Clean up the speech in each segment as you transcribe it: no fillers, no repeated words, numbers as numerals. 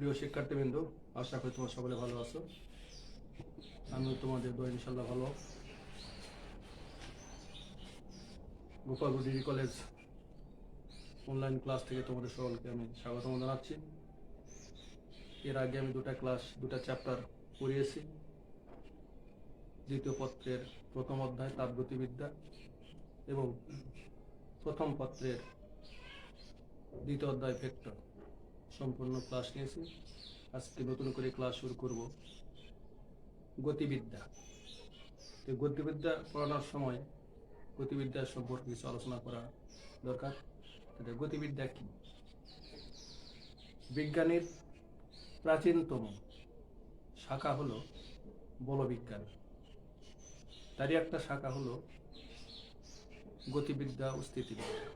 প্রিয় শিক্ষার্থীবৃন্দ, আশা করি তোমরা সকলে ভালো আছো। আমিও তোমাদের দোয়া ইনশাল্লাহ ভালো। Gopalpur degree college online class থেকে তোমাদের সকলকে আমি স্বাগতম জানাচ্ছি। এর আগে আমি দুটা চ্যাপ্টার পড়িয়েছি। দ্বিতীয় পত্রের প্রথম অধ্যায় তাপগতিবিদ্যা এবং প্রথম পত্রের দ্বিতীয় অধ্যায় ভেক্টর সম্পূর্ণ ক্লাস নিয়েছি। আজকে নতুন করে ক্লাস শুরু করব গতিবিদ্যা। তো গতিবিদ্যা পড়ানোর সময় গতিবিদ্যা সম্পর্কে কিছু আলোচনা করা দরকার। গতিবিদ্যা কি? বিজ্ঞানের প্রাচীনতম শাখা হলো বলবিজ্ঞান, তারই একটা শাখা হলো গতিবিদ্যা ও স্থিতিবিদ্যা।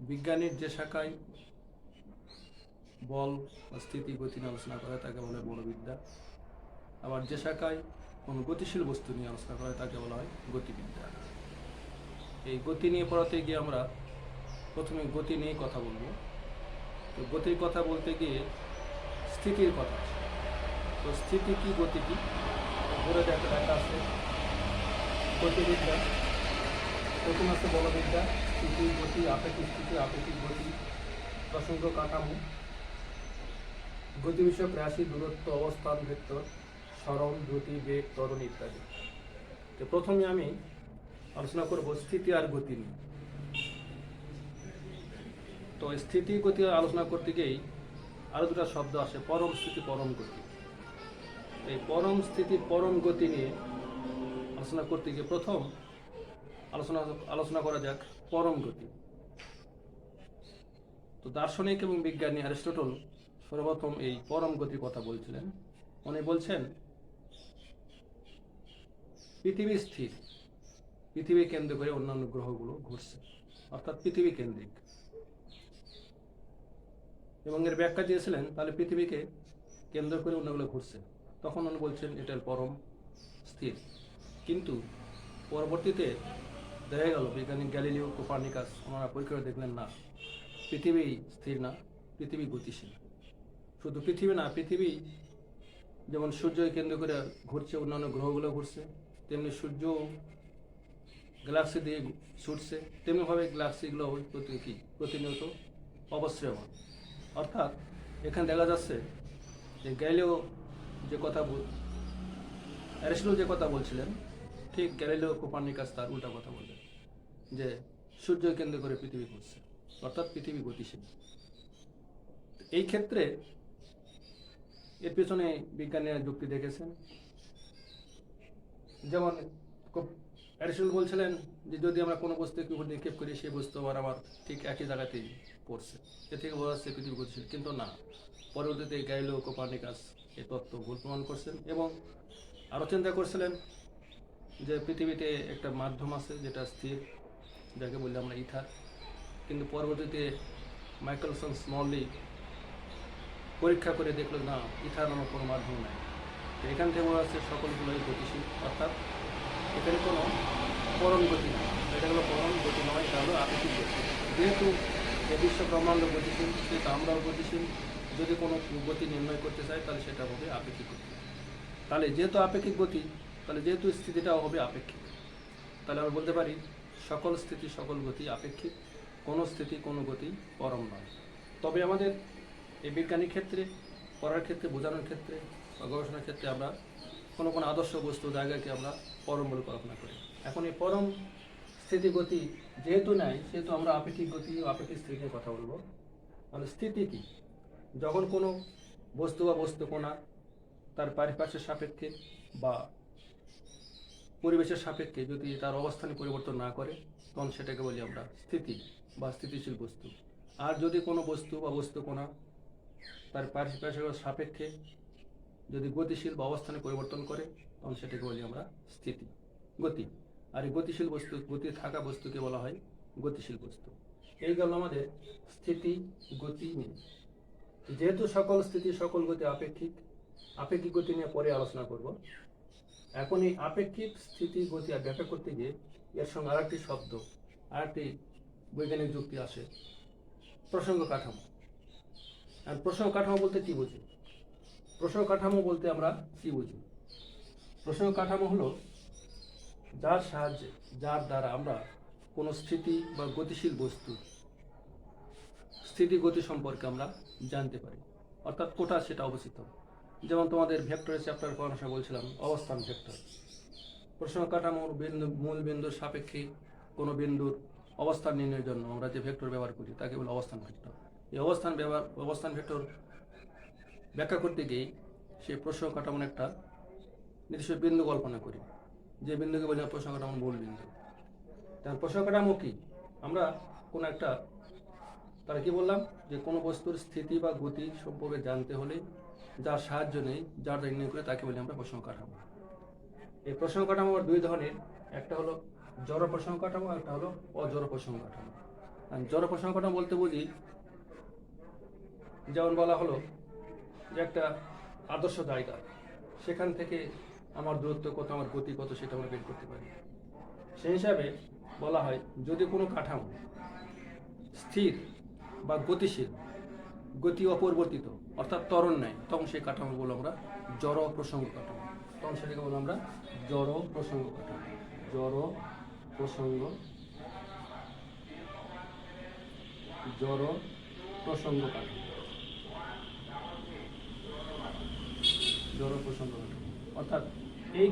বিজ্ঞানের যে শাখায় বল বা স্থিতি গতি নিয়ে আলোচনা করা তাকে বলে বলবিদ্যা, আবার যে শাখায় কোনো গতিশীল বস্তু নিয়ে আলোচনা করা তাকে বলা হয় গতিবিদ্যা। এই গতি নিয়ে পড়াতে গিয়ে আমরা প্রথমে গতি নিয়ে কথা বলবো। তো গতির কথা বলতে গিয়ে স্থিতির কথা আছে। তো স্থিতি কি, গতি কি, ঘুরে দেখা আছে গতিবিদ্যা। প্রথম আছে বলবিদ্যা, স্থিতি, গতি, আপেক্ষিক স্থিতি, আপেক্ষিক গতি, প্রসঙ্গ কাঠামো, গতি বিষয়ক রাশি, দূরত্ব, অবস্থান, ভেক্টর, সরণ, দ্রুতি, বেগ, ত্বরণ ইত্যাদি। তো প্রথমে আমি আলোচনা করব স্থিতি আর গতি নিয়ে। তো স্থিতি গতি আলোচনা করতে গিয়েই আরো দুটা শব্দ আসে, পরম স্থিতি, পরম গতি। এই পরম স্থিতি পরম গতি নিয়ে আলোচনা করতে গিয়ে প্রথম আলোচনা করা যাক পরম গতি। তো দার্শনিক এবং বিজ্ঞানী অ্যারিস্টটল সর্বপ্রথম এই পরম গতির কথা বলছিলেন। উনি বলছেন পৃথিবী স্থির, পৃথিবী কেন্দ্র করে অন্যান্য গ্রহগুলো ঘুরছে, অর্থাৎ পৃথিবী কেন্দ্রিক। এবং এর ব্যাখ্যা দিয়েছিলেন তাহলে পৃথিবীকে কেন্দ্র করে অন্যগুলো ঘুরছে, তখন উনি বলছেন এটা পরম স্থির। কিন্তু পরবর্তীতে দেখা গেল বিজ্ঞানী গ্যালিলিও, কোপার্নিকাস ওনারা পরীক্ষা করে দেখলেন না, পৃথিবী স্থির না, পৃথিবী গতিশীল। শুধু পৃথিবী না, পৃথিবী যেমন সূর্যকে কেন্দ্র করে ঘুরছে, অন্যান্য গ্রহগুলো ঘুরছে, তেমনি সূর্য গ্যালাক্সি দিয়ে ছুটছে, তেমনিভাবে গ্যালাক্সিগুলো প্রতিনিয়ত অবশ্রয়মান। অর্থাৎ এখানে দেখা যাচ্ছে যে গ্যালিলিও যে কথা অ্যারিস্টটল যে কথা বলছিলেন, ঠিক গ্যালিলিও কোপার্নিকাস তার উল্টা কথা বললেন, যে সূর্য কেন্দ্র করে পৃথিবী ঘুরছে, অর্থাৎ পৃথিবী গতিশীল। এই ক্ষেত্রে এর পেছনে বিজ্ঞানীরা যুক্তি দেখেছেন। যেমন অ্যারিস্টটল বলছিলেন যে যদি আমরা কোনো বস্তুকে উপর নিক্ষেপ করি, সেই বস্তু আবার ঠিক একই জায়গাতেই পড়ছে, এ থেকে বোঝা যাচ্ছে পৃথিবী গতিশীল। কিন্তু না, পরবর্তীতে গ্যালিলিও কোপার্নিকাস এই তত্ত্ব ভুল প্রমাণ করছেন এবং আরও চিন্তা করছিলেন যে পৃথিবীতে একটা মাধ্যম আছে যেটা স্থির, যাকে বললে আমরা ইথার। কিন্তু পরবর্তীতে মাইকেলসন স্মলি পরীক্ষা করে দেখলো না, ইথার নামক কোনো মাধ্যম নাই। তো এখান থেকে বোঝা যাচ্ছে সকলগুলোই গতিশীল, অর্থাৎ এখানে কোনো পরম গতি নেই। এটা হলো পরম গতি নয়, এটা হলো আপেক্ষিক গতি। যেহেতু এই বিশ্ব ব্রহ্মাণ্ড গতিশীল, সেহেতু আমরাও গতিশীল। যদি কোনো গতি নির্ণয় করতে চাই তাহলে সেটা হবে আপেক্ষিক গতি। তাহলে যেহেতু আপেক্ষিক গতি, তাহলে যেহেতু স্থিতিটাও হবে আপেক্ষিক, তাহলে আমরা বলতে পারি সকল স্থিতি সকল গতি আপেক্ষিক, কোনো স্থিতি কোনো গতি পরম নয়। তবে আমাদের এই বিজ্ঞানিক ক্ষেত্রে, পড়ার ক্ষেত্রে, বোঝানোর ক্ষেত্রে বা গবেষণার ক্ষেত্রে আমরা কোনো কোনো আদর্শ বস্তু জায়গাকে আমরা পরম বলে কল্পনা করি। এখন এই পরম স্থিতি গতি যেহেতু নাই, সেহেতু আমরা আপেক্ষিক গতি ও আপেক্ষিক স্থিতি নিয়ে কথা বলবো। মানে স্থিতি কি? যখন কোনো বস্তু বা বস্তু কণা তার পারিপার্শ্বিক সাপেক্ষে বা পরিবেশের সাপেক্ষে যদি তার অবস্থানে পরিবর্তন না করে, তখন সেটাকে বলি আমরা স্থিতি বা স্থিতিশীল বস্তু। আর যদি কোনো বস্তু বা বস্তু কণা তার পারিপার্শ্বিক সাপেক্ষে যদি গতিশীল বা অবস্থানে পরিবর্তন করে, তখন সেটাকে বলি আমরা স্থিতি, গতি। আর এই গতিশীল বস্তু, গতি থাকা বস্তুকে বলা হয় গতিশীল বস্তু। এই গেল আমাদের স্থিতি গতি নিয়ে। যেহেতু সকল স্থিতি সকল গতি আপেক্ষিক, আপেক্ষিক গতি নিয়ে পরে আলোচনা করব। এখন এই আপেক্ষিক স্থিতি গতি আর ব্যাখ্যা করতে গিয়ে এর সঙ্গে আরেকটি শব্দ, আরেকটি বৈজ্ঞানিক যুক্তি আসে, প্রসঙ্গ কাঠামো। আর প্রসঙ্গ কাঠামো বলতে কি বুঝি? প্রসঙ্গ কাঠামো বলতে আমরা কি বুঝি? প্রসঙ্গ কাঠামো হলো যার সাহায্যে, যার দ্বারা আমরা কোনো স্থিতি বা গতিশীল বস্তু স্থিতি গতি সম্পর্কে আমরা জানতে পারি, অর্থাৎ কোথায় সেটা অবস্থিত। যেমন তোমাদের ভেক্টরের চ্যাপ্টার পড়াশোনা বলছিলাম অবস্থান ভেক্টর। প্রসঙ্গ কাঠামোর মূল বিন্দুর সাপেক্ষে কোনো বিন্দুর অবস্থান নির্ণয়ের জন্য আমরা যে ভেক্টর ব্যবহার করি তাকে বলে অবস্থান ভেক্টর। এই অবস্থান ভেক্টর ব্যাখ্যা করতে গিয়ে সেই প্রসঙ্গ কাঠামোর একটা নির্দিষ্ট বিন্দু কল্পনা করি, যে বিন্দুকে বলি প্রসঙ্গ কাঠামোর মূল বিন্দু। তার প্রসঙ্গ কাঠামো কি? আমরা কোনো একটা, তারা কি বললাম, যে কোনো বস্তুর স্থিতি বা গতি সম্পর্কে জানতে হলে যার সাহায্য নেই, যার নির্ণয় করে তাকে বলি আমরা প্রসঙ্গ কাঠামো। এই প্রসঙ্গ কাঠামো দুই ধরনের, একটা হলো জড় প্রসঙ্গ কাঠামো, একটা হলো অজড় প্রসঙ্গ কাঠামো। আর জড় প্রসঙ্গ কাঠামো বলতে বুঝি, যেমন বলা হলো যে একটা আদর্শ জায়গা, সেখান থেকে আমার দূরত্ব কত, আমার গতি কত, সেটা আমরা বের করতে পারি। সেই হিসাবে বলা হয় যদি কোনো কাঠামো স্থির বা গতিশীল, গতি অপরিবর্তিত অর্থাৎ ত্বরণ নেয়, তখন সেই কাঠামোগুলো আমরা জড় প্রসঙ্গ কাঠামো। তখন সেটাকে বলবো আমরা জড় প্রসঙ্গ কাঠামো। জড় প্রসঙ্গ, জড় প্রসঙ্গ কাঠামো, জড় প্রসঙ্গ কাঠামো। অর্থাৎ এই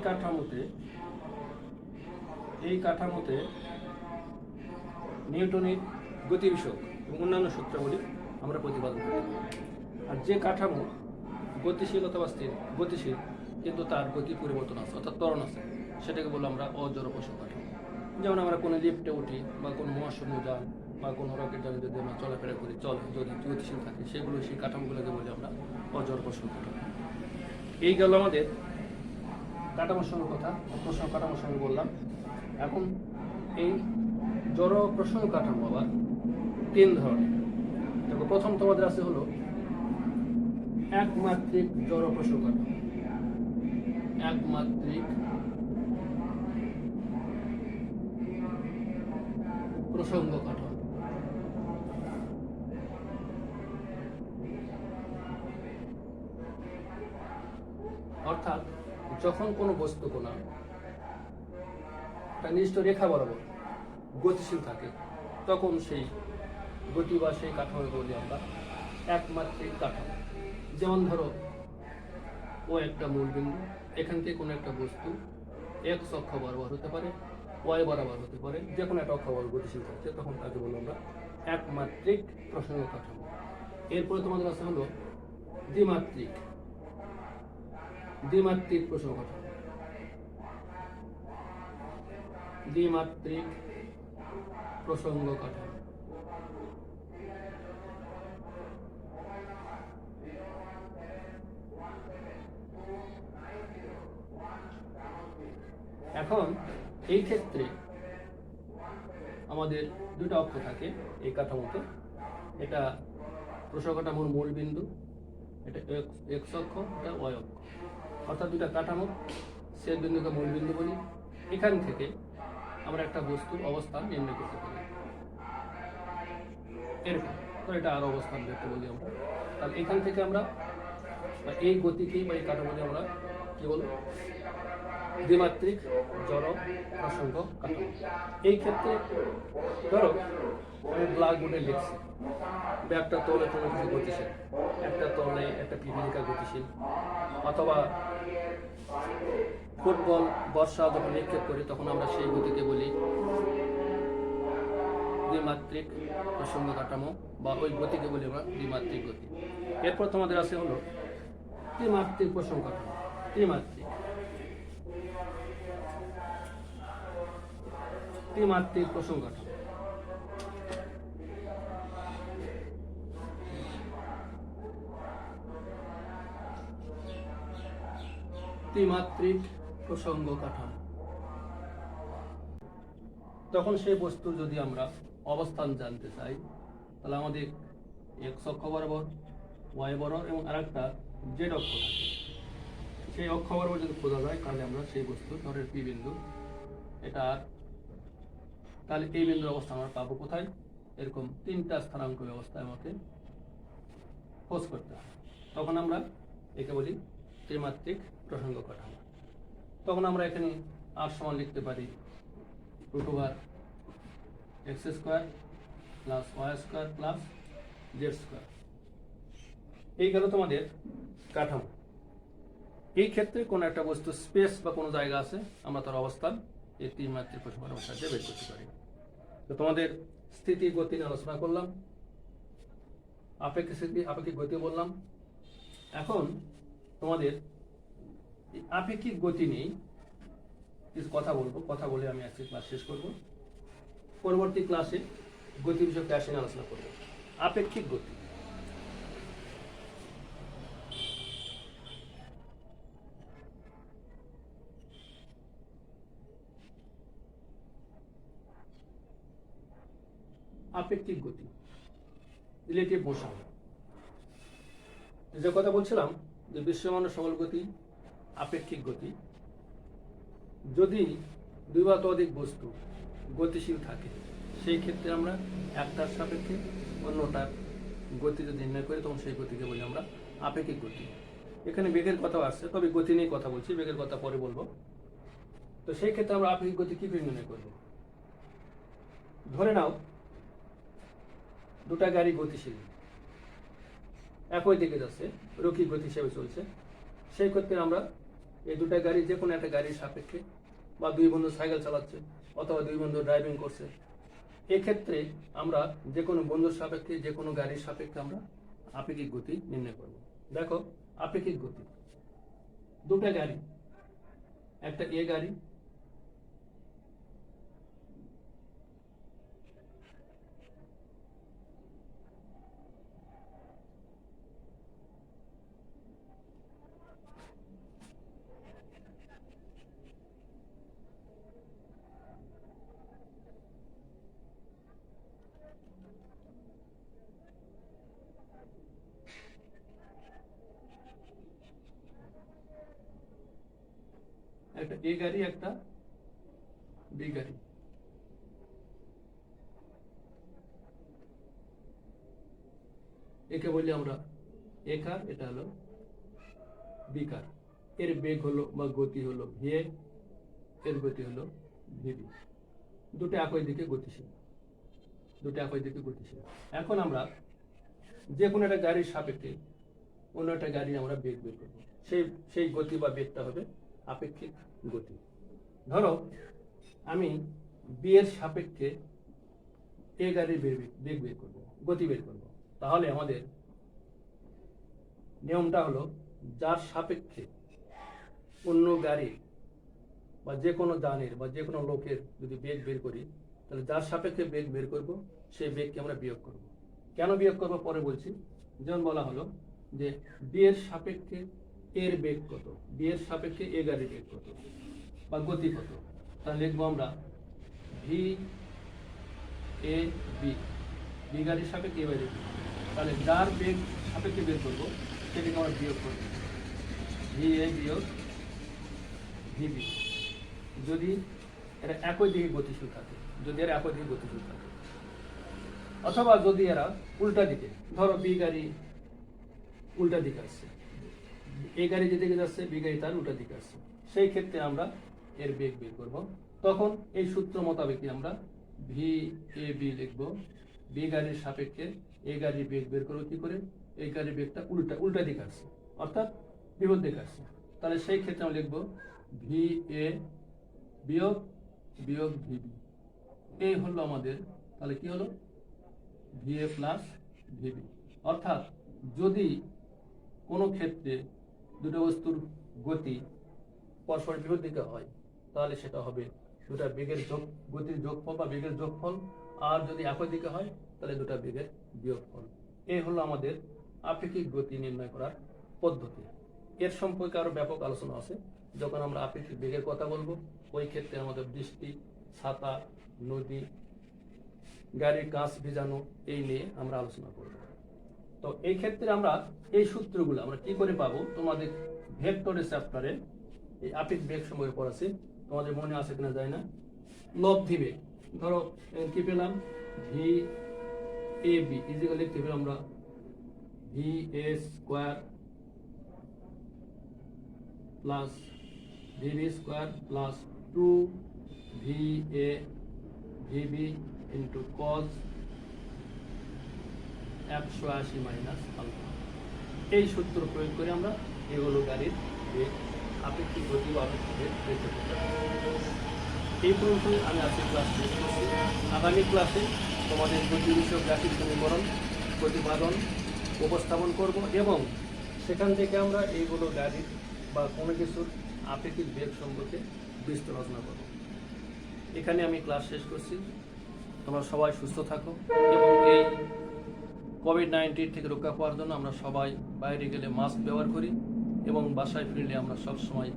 কাঠামোতে নিউটনের গতি বিষয়ক এবং অন্যান্য সূত্রাবলী আমরা প্রতিপাদন করতে পারি। আর যে কাঠামো গতিশীল অথবা স্থির, গতিশীল কিন্তু তার গতি পরিবর্তন আছে অর্থাৎ ত্বরণ আছে, সেটাকে বলবো আমরা অজড় প্রসঙ্গ কাঠামো। যেমন আমরা কোনো লিফটে উঠি বা কোনো মহাশূন্য যান বা কোনো রকেট যানে যদি আমরা চলাফেরা করি, যদি গতিশীল থাকে, সেগুলো সেই কাঠামোগুলোকে বলি আমরা অজড় প্রসঙ্গ কাঠামো। এই গেল আমাদের কাঠামোর সঙ্গে কথা, প্রসঙ্গ কাঠামোর সঙ্গে বললাম। এখন এই জড় প্রসঙ্গ কাঠামো আবার তিন ধরনের। দেখো, প্রথম তোমাদের আছে হলো একমাত্রিক জড় প্রসঙ্গ কাঠামো। একমাত্রিক প্রসঙ্গ কাঠামো। অর্থাৎ যখন কোনো বস্তু কোণা একটা নির্দিষ্ট রেখা বরাবর গতিশীল থাকে, তখন সেই গতি বা সেই কাঠামোকে বলি আমরা একমাত্রিক কাঠামো। যেমন ধরো, ও একটা মূল বিন্দু, এখান থেকে কোনো একটা বস্তু এক্স অক্ষ বরাবর হতে পারে, ওয়াই বরাবর হতে পারে, যে কোনো একটা অক্ষ বরাবর গতিশীল থাকছে, তখন তাকে বলবো আমরা একমাত্রিক প্রসঙ্গ কাঠামো। এরপরে তোমাদের আছে হলো দ্বিমাত্রিক প্রসঙ্গ কাঠামো। দ্বিমাত্রিক প্রসঙ্গ কাঠামো। এখন এই ক্ষেত্রে আমাদের দুটো অক্ষ থাকে এই কাঠামোতে। এটা প্রসঙ্গ কাঠামোর মূল বিন্দু, এটা এক্স অক্ষ, এটা ওয়াই অক্ষ। অর্থাৎ দুটা কাঠামো, সেই বিন্দুকে মূল বিন্দু বলি। এখান থেকে আমরা একটা বস্তুর অবস্থান নির্ণয় করতে পারি, এরকম। তো এটা আর অবস্থান দেখতে বলি আমরা। তাহলে এখান থেকে আমরা এই গতিকে বা এই কাঠামোকে আমরা কি বলবো? দ্বিমাত্রিক জড় প্রসঙ্গ কাঠামো। এই ক্ষেত্রে ধরো আমি ব্ল্যাকবোর্ডে লিখছি, একটা তলে কোনো কিছু গতিশীল, একটা তলে একটা পিপীলিকা গতিশীল, অথবা ফুটবল বর্ষা যখন নিক্ষেপ করি তখন আমরা সেই গতিকে বলি দ্বিমাত্রিক প্রসঙ্গ কাঠামো, বা ওই গতিকে বলি আমরা দ্বিমাত্রিক গতি। এরপর তোমাদের আছে হলো ত্রিমাত্রিক প্রসঙ্গ কাঠামো। ত্রিমাত্রিক প্রসঙ্গ কাঠামো। ত্রিমাত্রিক প্রসঙ্গ কাঠামো। তখন সেই বস্তুর যদি আমরা অবস্থান জানতে চাই, তাহলে আমাদের এক্স অক্ষ বরাবর, ওয়াই বরাবর এবং আরেকটা জেড অক্ষ থাকে। সেই অক্ষ বরাবর যদি খোঁজা যায়, তাহলে আমরা সেই বস্তু, ধরের পি বিন্দু, এটা, তাহলে এই বিন্দুর অবস্থা আমরা পাবো কোথায়? এরকম তিনটা স্থানাঙ্ক ব্যবস্থায় আমাকে খোঁজ করতে হয়। তখন আমরা একে বলি ত্রিমাত্রিক প্রসঙ্গ কাঠামো। তখন আমরা এখানে আর সমান লিখতে পারি √x² plus y² plus z²। এই গেল তোমাদের কাঠামো। এই ক্ষেত্রে কোনো একটা বস্তু স্পেস বা কোনো জায়গা আছে, আমরা তার অবস্থান এই ত্রিমাত্রিক প্রসঙ্গ কাঠামোর সাহায্যে বের করতে পারি। তো তোমাদের স্থিতি গতি নিয়ে আলোচনা করলাম, আপেক্ষিক স্থিতি আপেক্ষিক গতি বললাম। এখন তোমাদের এই আপেক্ষিক গতি নিয়ে কিছু কথা বলবো, কথা বলে আমি আজকে ক্লাস শেষ করব। পরবর্তী ক্লাসে গতি বিষয়ক ক্লাস নিয়ে আলোচনা করব। আপেক্ষিক গতি। আপেক্ষিক গতি, রিলেটিভ মোশন। যে কথা বলছিলাম যে বিশ্বমানের সকল গতি আপেক্ষিক গতি। যদি দুই বা ততোধিক বস্তু গতিশীল থাকে, সেই ক্ষেত্রে আমরা একটার সাপেক্ষে অন্যটার গতি যদি নির্ণয় করি, তখন সেই গতিকে বলি আমরা আপেক্ষিক গতি। এখানে বেগের কথাও আসছে, তবে গতি নিয়ে কথা বলছি, বেগের কথা পরে বলবো। তো সেই ক্ষেত্রে আমরা আপেক্ষিক গতি কি করে নির্ণয় করব? ধরে নাও দুটা গাড়ি গতিশীল, একই দিকে যাচ্ছে, রৈখিক গতি হিসেবে চলছে। সেই ক্ষেত্রে আমরা এই দুটা গাড়ি, যে কোনো একটা গাড়ির সাপেক্ষে, বা দুই বন্ধু সাইকেল চালাচ্ছে অথবা দুই বন্ধু ড্রাইভিং করছে, এক্ষেত্রে আমরা যে কোনো বন্ধুর সাপেক্ষে, যে কোনো গাড়ির সাপেক্ষে আমরা আপেক্ষিক গতি নির্ণয় করব। দেখো আপেক্ষিক গতি, দুটা গাড়ি, একটা এ গাড়ি, একটা এ গাড়ি, একটা বি গাড়ি। একে বলি আমরা এ কার, এটা হলো বি কার। এর বেগ হলো বা গতি হলো ভি, এর গতি হলো ভিবি। দুটো একই দিকে গতিশীল, দুটো একই দিকে গতিশীল। এখন আমরা যে কোনো একটা গাড়ির সাপেক্ষে অন্য একটা গাড়ি আমরা বেগ বের করবো, সেই গতি বা বেগটা হবে আপেক্ষিক গতি। ধরো আমি বি এর সাপেক্ষে এ গাড়ির বেগ বের করবো, গতি বের করবো। তাহলে আমাদের নিয়মটা হলো, যার সাপেক্ষে অন্য গাড়ি বা যে কোনো যানের বা যে কোনো লোকের যদি বেগ বের করি, তাহলে যার সাপেক্ষে বেগ বের করব সেই বেগকে আমরা বিয়োগ করব। কেন বিয়োগ করবো পরে বলছি। যেমন বলা হলো যে বি এর সাপেক্ষে এর বেগ কত, বি এর সাপেক্ষে এ গাড়ির বেগ কত বা গতি কত, তাহলে লিখবো আমরা ভি এ বি, বি গাড়ির সাপেক্ষে এ গাড়ির বেগ। তাহলে যার বেগ সাপেক্ষে বের করবো সেটাকে আমরা বিয়োগ করবো, ভি এ বিয়োগ ভিবি। যদি এরা একই দিকে গতিশীল থাকে, যদি এরা একই দিকে গতিশীল থাকে, অথবা যদি এরা উল্টা দিকে, ধরো বি গাড়ি উল্টা দিকে আসছে, এই গাড়ি যেদিকে যাচ্ছে বি গাড়ি তার উল্টা দিকে আসছে, সেই ক্ষেত্রে আমরা এর বেগ বের করব। তখন এই সূত্র মোতাবেক আমরা ভি এ বি লিখবো, বি গাড়ির সাপেক্ষে এ গাড়ির বেগ বের করবো কি করে, এই গাড়ির বেগটা উল্টা দিকে আসছে, অর্থাৎ বিপরীত দিকে আসছে। তাহলে সেই ক্ষেত্রে আমরা লিখবো ভি এ বিয়োগ বিয়োগ ভিবি। এই হলো আমাদের, তাহলে কি হলো ভি এ প্লাস ভিবি। অর্থাৎ যদি কোনো ক্ষেত্রে দুটো বস্তুর গতি পরস্পর বিপরীত দিকে হয়, তাহলে সেটা হবে দুটা বেগের গতির যোগফল বা বেগের যোগফল। আর যদি একই দিকে হয় তাহলে দুটা বেগের বিয়োগফল। এই হলো আমাদের আপেক্ষিক গতি নির্ণয় করার পদ্ধতি। এর সম্পর্কে আরো ব্যাপক আলোচনা আছে, যখন আমরা আপেক্ষিক বেগের কথা বলবো, ওই ক্ষেত্রে আমাদের বৃষ্টি, ছাতা, নদী, গাড়ির কাঁচ ভিজানো, এই নিয়ে আমরা আলোচনা করব। তো এই ক্ষেত্রে আমরা এই সূত্রগুলো আমরা কি করে পাবো, তোমাদের ভেক্টরের চ্যাপ্টারে এই আপেক্ষিক বেগ সম্পর্কে পড়াছি, তোমাদের মনে আছে কিনা যায় না। লব্ধি বেগ, ধরো কি পেলাম, ভি এ বি ইজিক্যাল লিখতে পেলাম আমরা VA square plus VB square plus 2VA VB into cos 180 minus alpha. এই সূত্র প্রয়োগ করে আমরা এগুলো গাড়ির বেগ আপেক্ষিক গতি বা আপেক্ষিক বেগ পেতে পারি। এই পর্যন্ত আমি আজকে ক্লাস শেষ করছি। আগামী ক্লাসে তোমাদের গতি বিষয়ক গাণিতিক সমীকরণ প্রতিপাদন উপস্থাপন করব এবং সেখান থেকে আমরা এইগুলো গাড়ির বা কোনো কিছুর আপেক্ষিক বেগ সম্পর্কে বিস্তর আলোচনা করব। এখানে আমি ক্লাস শেষ করছি। তোমরা সবাই সুস্থ থাকো এবং এই কোভিড-19 থেকে রক্ষা পাওয়ার জন্য আমরা সবাই বাইরে গেলে মাস্ক ব্যবহার করি এবং বাসায় ফিরলে আমরা সবসময়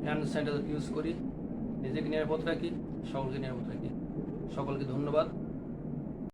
হ্যান্ড স্যানিটাইজার ইউজ করি। নিজেকে নিরাপদ রাখি, সকলকে নিরাপদ রাখি। সকলকে ধন্যবাদ।